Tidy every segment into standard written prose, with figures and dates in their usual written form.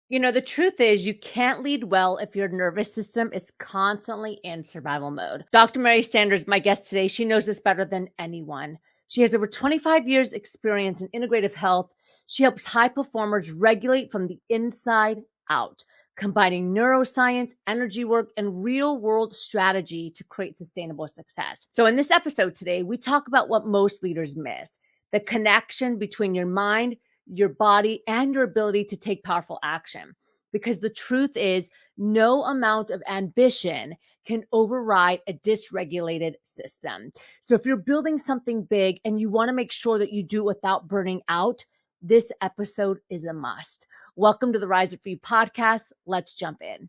The truth is, you can't lead well if your nervous system is constantly in survival mode. Dr. Mary Sanders, my guest today, she knows this better than anyone. She has over 25 years' experience in integrative health. She helps high performers regulate from the inside out, combining neuroscience, energy work, and real world strategy to create sustainable success. So, in this episode today, we talk about what most leaders miss: the connection between your mind, your body, and your ability to take powerful action. Because the truth is, no amount of ambition can override a dysregulated system. So, if you're building something big and you want to make sure that you do it without burning out, this episode is a must. Welcome to the Rise Up For You podcast. Let's jump in.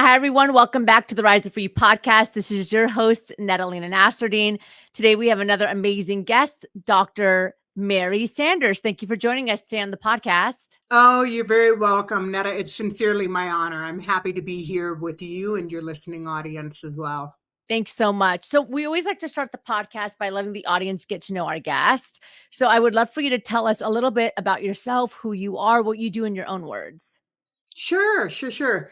Hi, everyone. Welcome back to the Rise Up For You podcast. This is your host, Nada Lena Nasserdeen. Today, we have another amazing guest, Dr. Mary Sanders. Thank you for joining us today on the podcast. Oh, you're very welcome, Netta. It's sincerely my honor. I'm happy to be here with you and your listening audience as well. Thanks so much. So we always like to start the podcast by letting the audience get to know our guest. So I would love for you to tell us a little bit about yourself, who you are, what you do in your own words. Sure.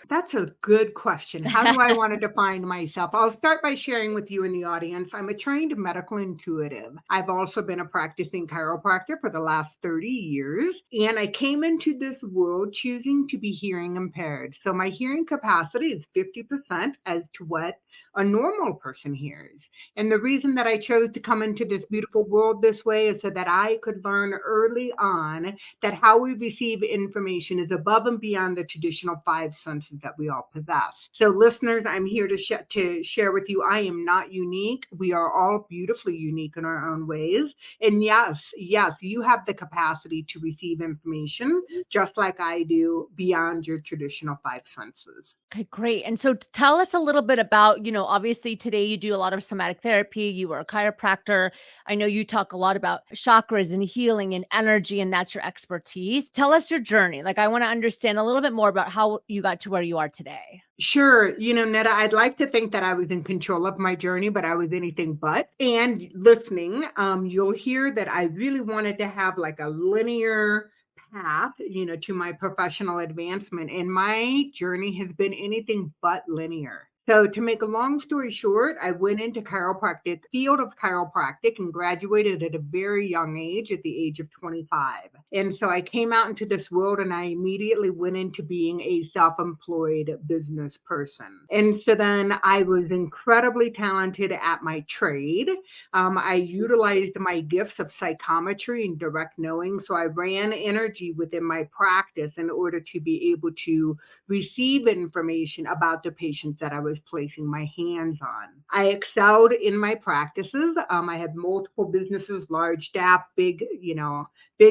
That's a good question. How do I want to define myself? I'll start by sharing with you in the audience. I'm a trained medical intuitive. I've also been a practicing chiropractor for the last 30 years, and I came into this world choosing to be hearing impaired. So my hearing capacity is 50% as to what a normal person hears. And the reason that I chose to come into this beautiful world this way is so that I could learn early on that how we receive information is above and beyond the traditional five senses that we all possess. So listeners, I'm here to share with you, I am not unique. We are all beautifully unique in our own ways. And yes, you have the capacity to receive information just like I do beyond your traditional five senses. Okay, great. And so tell us a little bit about, obviously today you do a lot of somatic therapy. You were a chiropractor. I know you talk a lot about chakras and healing and energy, and that's your expertise. Tell us your journey. I want to understand a little bit more about how you got to where you are today. Sure. Netta, I'd like to think that I was in control of my journey, but I was anything but. And listening, you'll hear that I really wanted to have like a linear path, to my professional advancement. And my journey has been anything but linear. So to make a long story short, I went into field of chiropractic and graduated at a very young age, at the age of 25. And so I came out into this world and I immediately went into being a self-employed business person. And so then I was incredibly talented at my trade. I utilized my gifts of psychometry and direct knowing. So I ran energy within my practice in order to be able to receive information about the patients that I was placing my hands on. I excelled in my practices. I had multiple businesses, large staff, big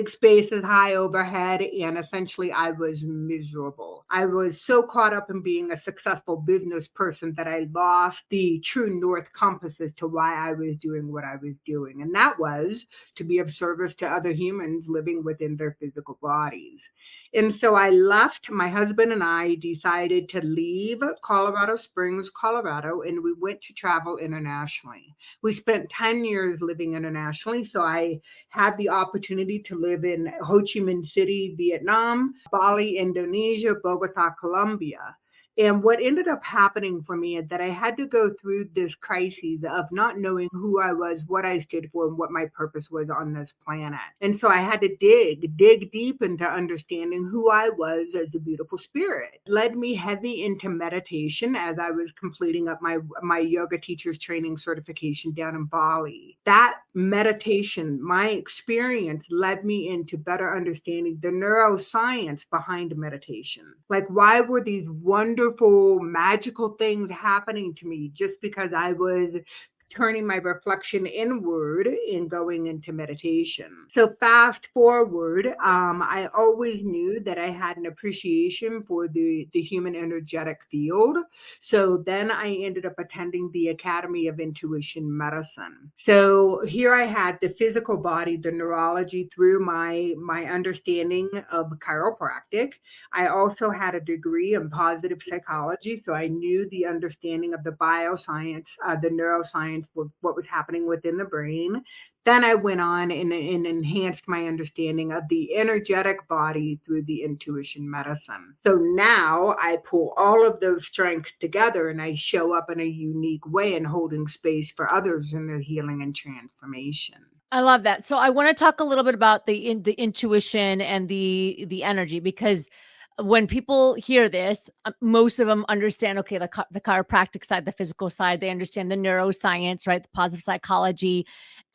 spaces, high overhead, and essentially I was miserable. I was so caught up in being a successful business person that I lost the true north compass as to why I was doing what I was doing. And that was to be of service to other humans living within their physical bodies. And so I left. My husband and I decided to leave Colorado Springs, Colorado, and we went to travel internationally. We spent 10 years living internationally. So I had the opportunity to live in Ho Chi Minh City, Vietnam, Bali, Indonesia, Bogota, Colombia. And what ended up happening for me is that I had to go through this crisis of not knowing who I was, what I stood for, and what my purpose was on this planet. And so I had to dig deep into understanding who I was as a beautiful spirit. It led me heavy into meditation as I was completing up my yoga teacher's training certification down in Bali. That meditation, my experience, led me into better understanding the neuroscience behind meditation. Like, why were these wonderful, magical things happening to me just because I was turning my reflection inward and going into meditation. So fast forward, I always knew that I had an appreciation for the human energetic field. So then I ended up attending the Academy of Intuition Medicine. So here I had the physical body, the neurology through my understanding of chiropractic. I also had a degree in positive psychology, so I knew the understanding of the bioscience, the neuroscience, what was happening within the brain. Then I went on and enhanced my understanding of the energetic body through the intuition medicine. So now I pull all of those strengths together and I show up in a unique way and holding space for others in their healing and transformation. I love that. So I want to talk a little bit about the intuition and the energy, because when people hear this, most of them understand, okay, the chiropractic side, the physical side, they understand the neuroscience, right? The positive psychology.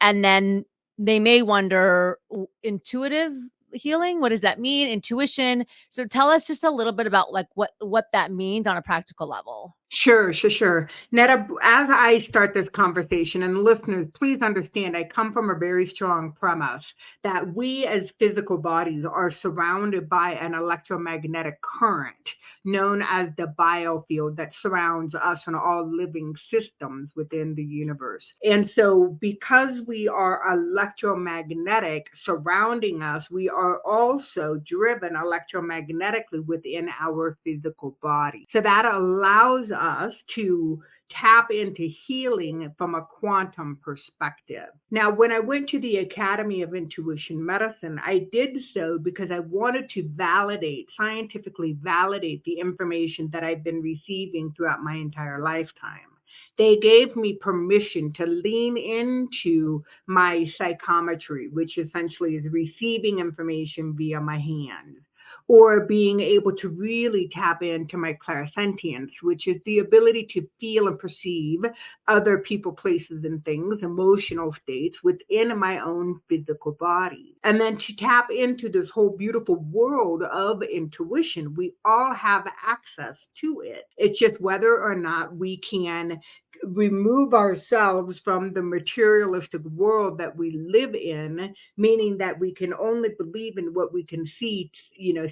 And then they may wonder, intuitive healing, what does that mean? Intuition. So tell us just a little bit about like what that means on a practical level. Sure. Netta, as I start this conversation, and listeners, please understand, I come from a very strong premise that we as physical bodies are surrounded by an electromagnetic current known as the biofield that surrounds us and all living systems within the universe. And so, because we are electromagnetic surrounding us, we are also driven electromagnetically within our physical body. So, that allows us to tap into healing from a quantum perspective. Now, when I went to the Academy of Intuition Medicine, I did so because I wanted to scientifically validate the information that I've been receiving throughout my entire lifetime. They gave me permission to lean into my psychometry, which essentially is receiving information via my hand, or being able to really tap into my clairsentience, which is the ability to feel and perceive other people, places, and things, emotional states within my own physical body. And then to tap into this whole beautiful world of intuition, we all have access to it. It's just whether or not we can remove ourselves from the materialistic world that we live in, meaning that we can only believe in what we can see,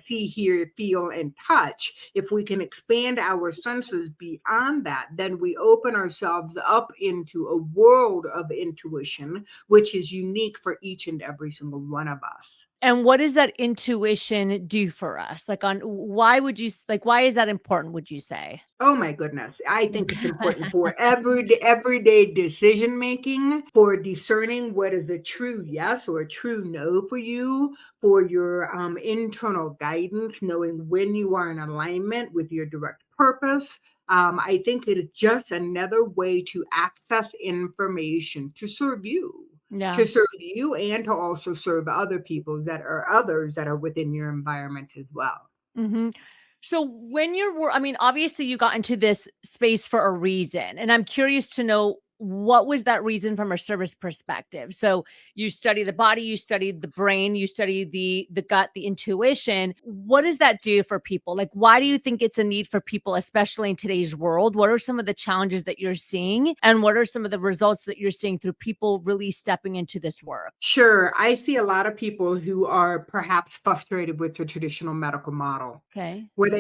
see, hear, feel, and touch. If we can expand our senses beyond that, then we open ourselves up into a world of intuition, which is unique for each and every single one of us. And what does that intuition do for us? Like, on why would you why is that important, would you say? Oh my goodness. I think it's important for everyday decision making, for discerning what is a true yes or a true no for you, for your internal guidance, knowing when you are in alignment with your direct purpose. I think it is just another way to access information to serve you. Yeah. To serve you and to also serve other people that are others that are within your environment as well. Mhm. So when I mean, obviously you got into this space for a reason, and I'm curious to know, what was that reason from a service perspective? So you study the body, you study the brain, you study the gut, the intuition. What does that do for people? Like, why do you think it's a need for people, especially in today's world? What are some of the challenges that you're seeing, and what are some of the results that you're seeing through people really stepping into this work? Sure. I see a lot of people who are perhaps frustrated with the traditional medical model, Okay. where when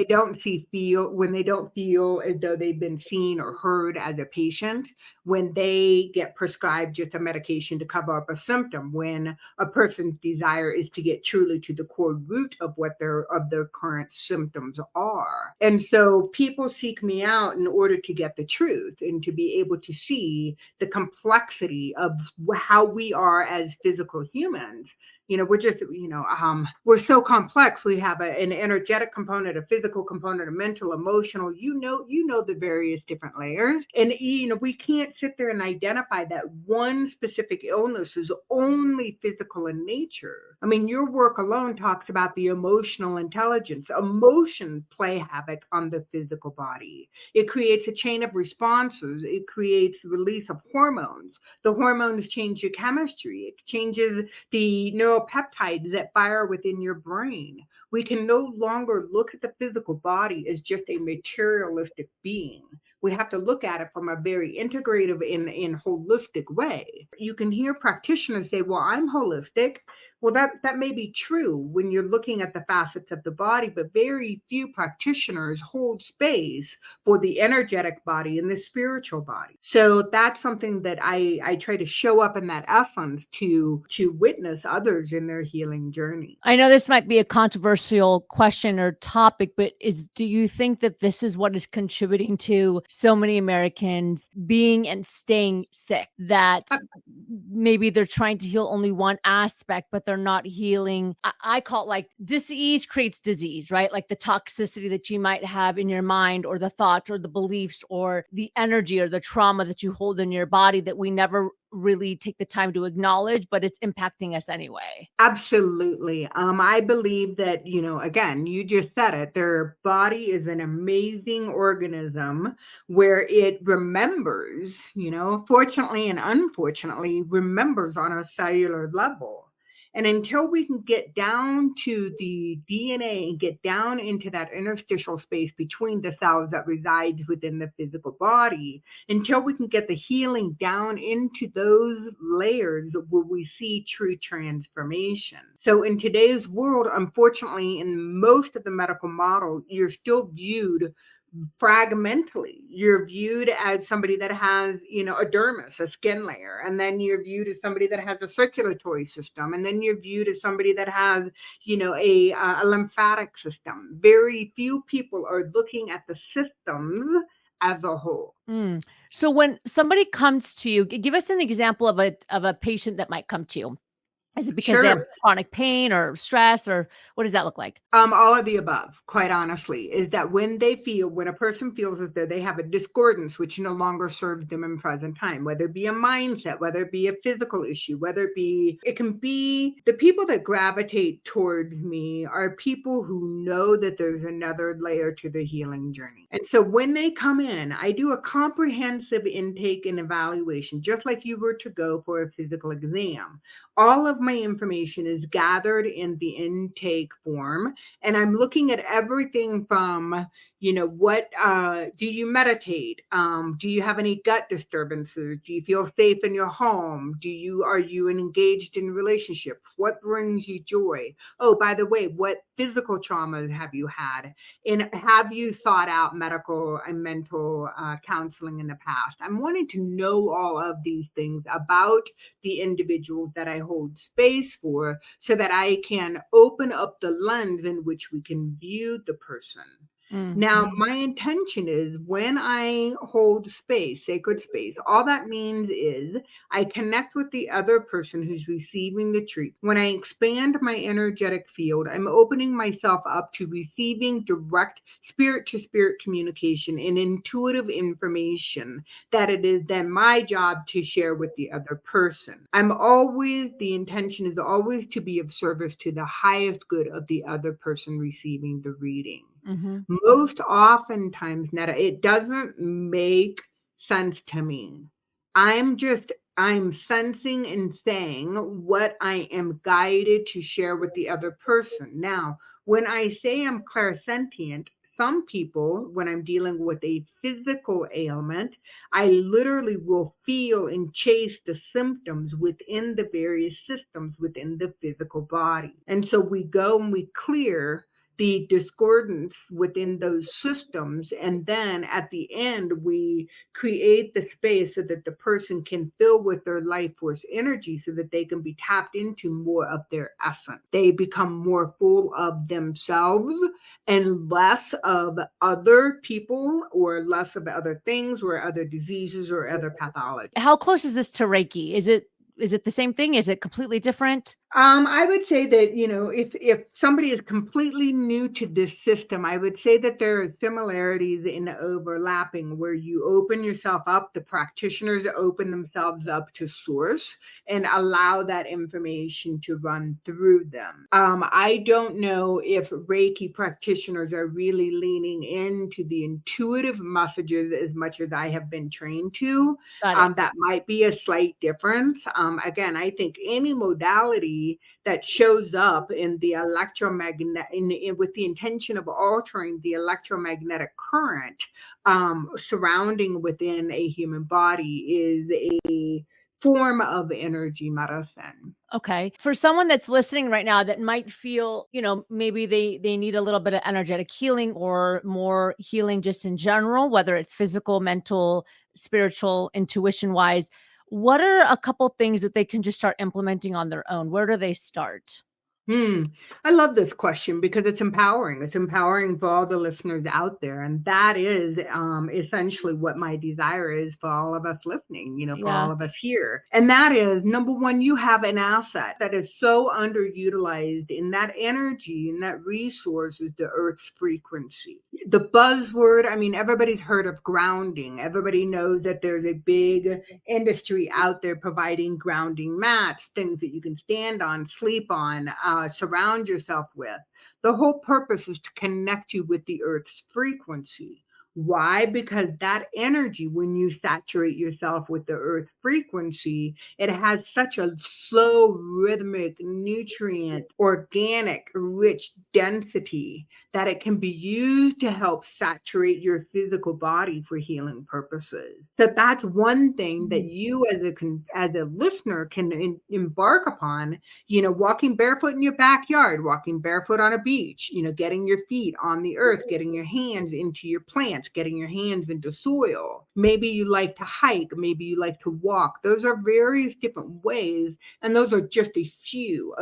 they don't feel as though they've been seen or heard as a patient, when they get prescribed just a medication to cover up a symptom, when a person's desire is to get truly to the core root of what their current symptoms are. And so people seek me out in order to get the truth and to be able to see the complexity of how we are as physical humans. We're so complex. We have an energetic component, a physical component, a mental, emotional, the various different layers. And, we can't sit there and identify that one specific illness is only physical in nature. I mean, your work alone talks about the emotional intelligence. Emotions play havoc on the physical body. It creates a chain of responses. It creates the release of hormones. The hormones change your chemistry. It changes the neuropeptides that fire within your brain. We can no longer look at the physical body as just a materialistic being. We have to look at it from a very integrative in holistic way. You can hear practitioners say, well, I'm holistic. Well, that may be true when you're looking at the facets of the body, but very few practitioners hold space for the energetic body and the spiritual body. So that's something that I try to show up in that essence to witness others in their healing journey. I know this might be a controversial question or topic, but do you think that this is what is contributing to so many Americans being and staying sick? That maybe they're trying to heal only one aspect, but they're not healing. I call it like disease creates disease, right? Like the toxicity that you might have in your mind, or the thoughts, or the beliefs, or the energy, or the trauma that you hold in your body that we never really take the time to acknowledge, but it's impacting us anyway. Absolutely. I believe that, again, you just said it, their body is an amazing organism where it remembers, fortunately and unfortunately, remembers on a cellular level. And until we can get down to the DNA and get down into that interstitial space between the cells that resides within the physical body, until we can get the healing down into those layers where we see true transformation. So in today's world, unfortunately, in most of the medical model, you're still viewed fragmentally. You're viewed as somebody that has, a dermis, a skin layer, and then you're viewed as somebody that has a circulatory system, and then you're viewed as somebody that has, a lymphatic system. Very few people are looking at the systems as a whole. Mm. So when somebody comes to you, give us an example of a patient that might come to you. Is it because they have Sure. chronic pain or stress, or what does that look like? All of the above, quite honestly, is that when a person feels as though they have a discordance which no longer serves them in present time, whether it be a mindset, whether it be a physical issue, it can be the people that gravitate towards me are people who know that there's another layer to the healing journey. And so when they come in, I do a comprehensive intake and evaluation, just like you were to go for a physical exam. All of my information is gathered in the intake form, and I'm looking at everything from, what do you meditate? Do you have any gut disturbances? Do you feel safe in your home? Are you engaged in relationships? What brings you joy? Oh, by the way, what physical traumas have you had? And have you sought out medical and mental counseling in the past? I'm wanting to know all of these things about the individuals that I hold space for, so that I can open up the lens in which we can view the person. Now, my intention is when I hold space, sacred space, all that means is I connect with the other person who's receiving the treatment. When I expand my energetic field, I'm opening myself up to receiving direct spirit to spirit communication and intuitive information that it is then my job to share with the other person. The intention is always to be of service to the highest good of the other person receiving the reading. Mm-hmm. Most oftentimes, Netta, it doesn't make sense to me. I'm sensing and saying what I am guided to share with the other person. Now, when I say I'm clairsentient, some people, when I'm dealing with a physical ailment, I literally will feel and chase the symptoms within the various systems within the physical body. And so we go and we clear the discordance within those systems. And then at the end, we create the space so that the person can fill with their life force energy so that they can be tapped into more of their essence. They become more full of themselves and less of other people, or less of other things, or other diseases, or other pathologies. How close is this to Reiki? Is it the same thing? Is it completely different? I would say that, if somebody is completely new to this system, I would say that there are similarities in overlapping, where you open yourself up, the practitioners open themselves up to source and allow that information to run through them. I don't know if Reiki practitioners are really leaning into the intuitive messages as much as I have been trained to. Got it. That might be a slight difference. Again, I think any modality energy that shows up in the with the intention of altering the electromagnetic current surrounding within a human body is a form of energy medicine. Okay. For someone that's listening right now that might feel, maybe they need a little bit of energetic healing or more healing just in general, whether it's physical, mental, spiritual, intuition wise, what are a couple things that they can just start implementing on their own? Where do they start? Hmm. I love this question because it's empowering. It's empowering for all the listeners out there. And that is essentially what my desire is for all of us listening, for Yeah. all of us here. And that is number one, you have an asset that is so underutilized, in that energy and that resource is the earth's frequency. The buzzword, I mean, everybody's heard of grounding. Everybody knows that there's a big industry out there providing grounding mats, things that you can stand on, sleep on, surround yourself with. The whole purpose is to connect you with the earth's frequency. Why? Because that energy, when you saturate yourself with the earth frequency, it has such a slow, rhythmic, nutrient, organic, rich density that it can be used to help saturate your physical body for healing purposes. So that's one thing that you as a listener can embark upon, walking barefoot in your backyard, walking barefoot on a beach, getting your feet on the earth, getting your hands into your plants, getting your hands into soil. Maybe you like to hike, maybe you like to walk. Those are various different ways, and those are just a few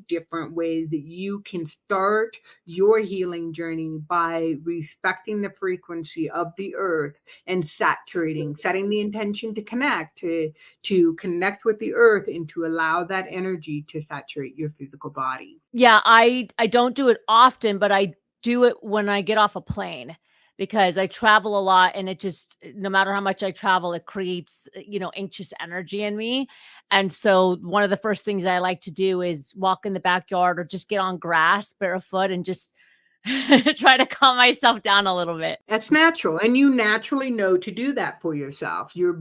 different ways that you can start your healing journey by respecting the frequency of the earth and setting the intention to connect with the earth and to allow that energy to saturate your physical body. Yeah, I don't do it often, but I do it when I get off a plane because I travel a lot and it just no matter how much I travel, it creates, anxious energy in me. And so one of the first things I like to do is walk in the backyard or just get on grass barefoot and just try to calm myself down a little bit. That's natural, and you naturally know to do that for yourself. You're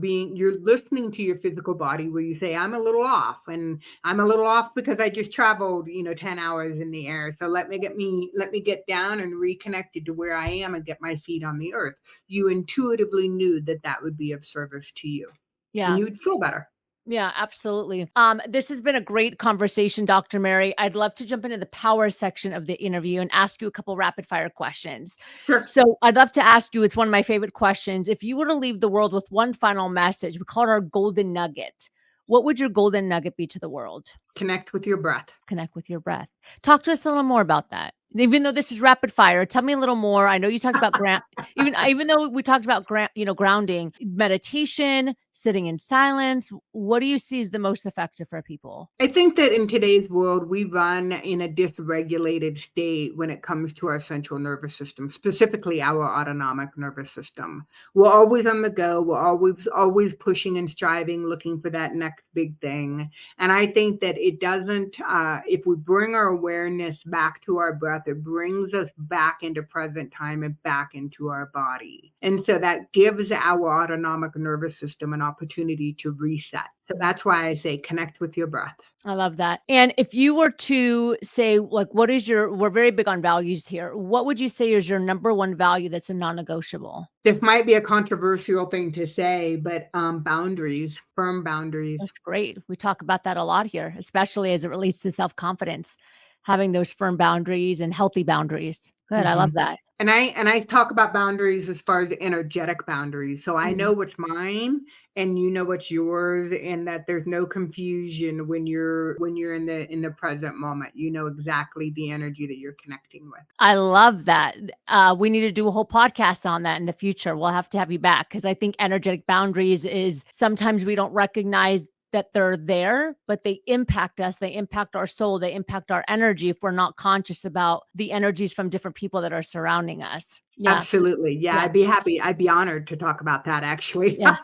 listening to your physical body where you say, "I'm a little off, and I'm a little off because I just traveled, 10 hours in the air. So let me get down and reconnected to where I am and get my feet on the earth." You intuitively knew that that would be of service to you, and Yeah. you would feel better. Yeah, absolutely. This has been a great conversation, Dr. Mary. I'd love to jump into the power section of the interview and ask you a couple rapid fire questions. Sure. So I'd love to ask you, it's one of my favorite questions. If you were to leave the world with one final message, we call it our golden nugget. What would your golden nugget be to the world? Connect with your breath. Connect with your breath. Talk to us a little more about that. Even though this is rapid fire, tell me a little more. I know you talked about even though we talked about grounding, meditation, sitting in silence. What do you see as the most effective for people? I think that in today's world, we run in a dysregulated state when it comes to our central nervous system, specifically our autonomic nervous system. We're always on the go. We're always pushing and striving, looking for that next big thing. And I think that it doesn't, if we bring our awareness back to our breath, it brings us back into present time and back into our body. And so that gives our autonomic nervous system an opportunity to reset. So that's why I say connect with your breath. I love that. And if you were to say, like, we're very big on values here. What would you say is your number one value that's a non-negotiable? This might be a controversial thing to say, but boundaries, firm boundaries. That's great. We talk about that a lot here, especially as it relates to self-confidence, having those firm boundaries and healthy boundaries. Good. I love Mhm. that. And I talk about boundaries as far as energetic boundaries. So I Mm. know what's mine and you know what's yours, and that there's no confusion when you're in the present moment. You know exactly the energy that you're connecting with. I love that. We need to do a whole podcast on that in the future. We'll have to have you back because I think energetic boundaries is sometimes we don't recognize that they're there, but they impact us. They impact our soul. They impact our energy if we're not conscious about the energies from different people that are surrounding us. Yeah. Absolutely. Yeah, Yeah. I'd be happy. I'd be honored to talk about that actually. Yeah.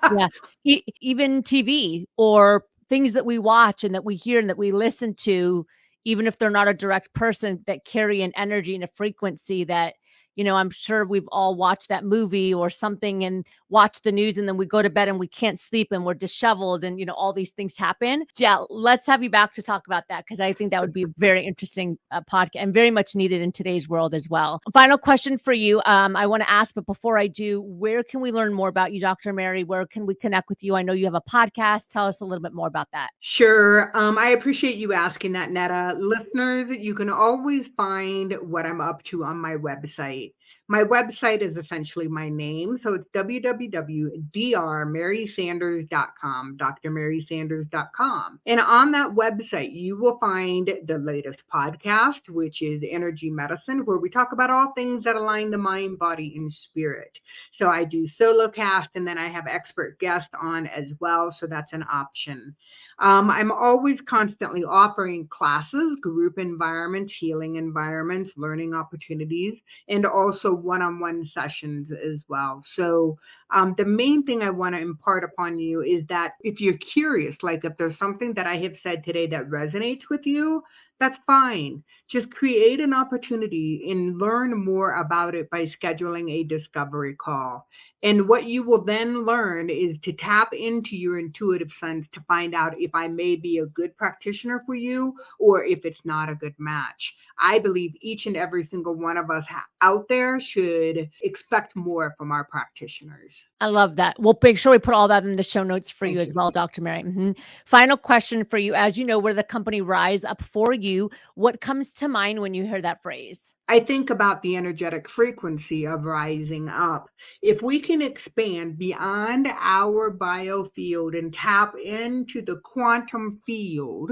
Yeah. Even TV or things that we watch and that we hear and that we listen to, even if they're not a direct person, that carry an energy and a frequency that, I'm sure we've all watched that movie or something. And watch the news and then we go to bed and we can't sleep and we're disheveled and, all these things happen. Yeah, let's have you back to talk about that because I think that would be a very interesting podcast and very much needed in today's world as well. Final question for you. I want to ask, but before I do, where can we learn more about you, Dr. Mary? Where can we connect with you? I know you have a podcast. Tell us a little bit more about that. Sure. I appreciate you asking that, Netta. Listeners, you can always find what I'm up to on my website. My website is essentially my name. So it's www.drmarysanders.com, drmarysanders.com. And on that website, you will find the latest podcast, which is Energy Medicine, where we talk about all things that align the mind, body, and spirit. So I do solo cast and then I have expert guests on as well. So that's an option. I'm always constantly offering classes, group environments, healing environments, learning opportunities, and also one-on-one sessions as well. So the main thing I want to impart upon you is that if you're curious, like if there's something that I have said today that resonates with you, that's fine. Just create an opportunity and learn more about it by scheduling a discovery call. And what you will then learn is to tap into your intuitive sense to find out if I may be a good practitioner for you or if it's not a good match. I believe each and every single one of us out there should expect more from our practitioners. I love that. We'll make sure we put all that in the show notes for you Thank as you. well, Dr. Mary. Final question for you. As you know, we're the company Rise Up For You. What comes to mind when you hear that phrase? I think about the energetic frequency of rising up. If we can expand beyond our biofield and tap into the quantum field,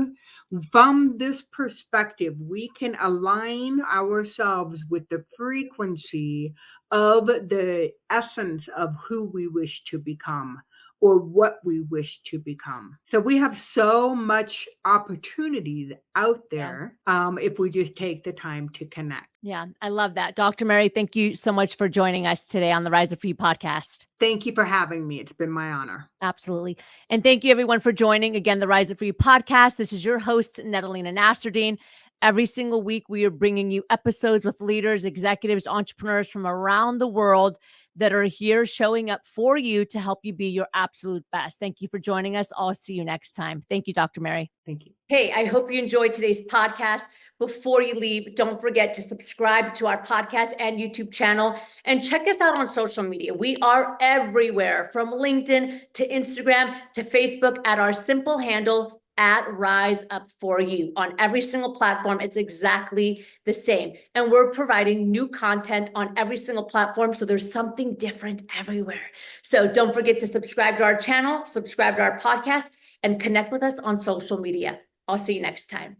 from this perspective, we can align ourselves with the frequency of the essence of who we wish to become or what we wish to become. So we have so much opportunities out there if we just take the time to connect. Yeah, I love that. Dr. Mary, thank you so much for joining us today on the Rise Up For You podcast. Thank you for having me. It's been my honor. Absolutely. And thank you everyone for joining again, the Rise Up For You podcast. This is your host, Nada Lena Nasserdeen. Every single week, we are bringing you episodes with leaders, executives, entrepreneurs from around the world that are here showing up for you to help you be your absolute best. Thank you for joining us. I'll see you next time. Thank you, Dr. Mary. Thank you. Hey, I hope you enjoyed today's podcast. Before you leave, don't forget to subscribe to our podcast and YouTube channel and check us out on social media. We are everywhere from LinkedIn to Instagram to Facebook at our simple handle at Rise Up For You. On every single platform, it's exactly the same. And we're providing new content on every single platform. So there's something different everywhere. So don't forget to subscribe to our channel, subscribe to our podcast, and connect with us on social media. I'll see you next time.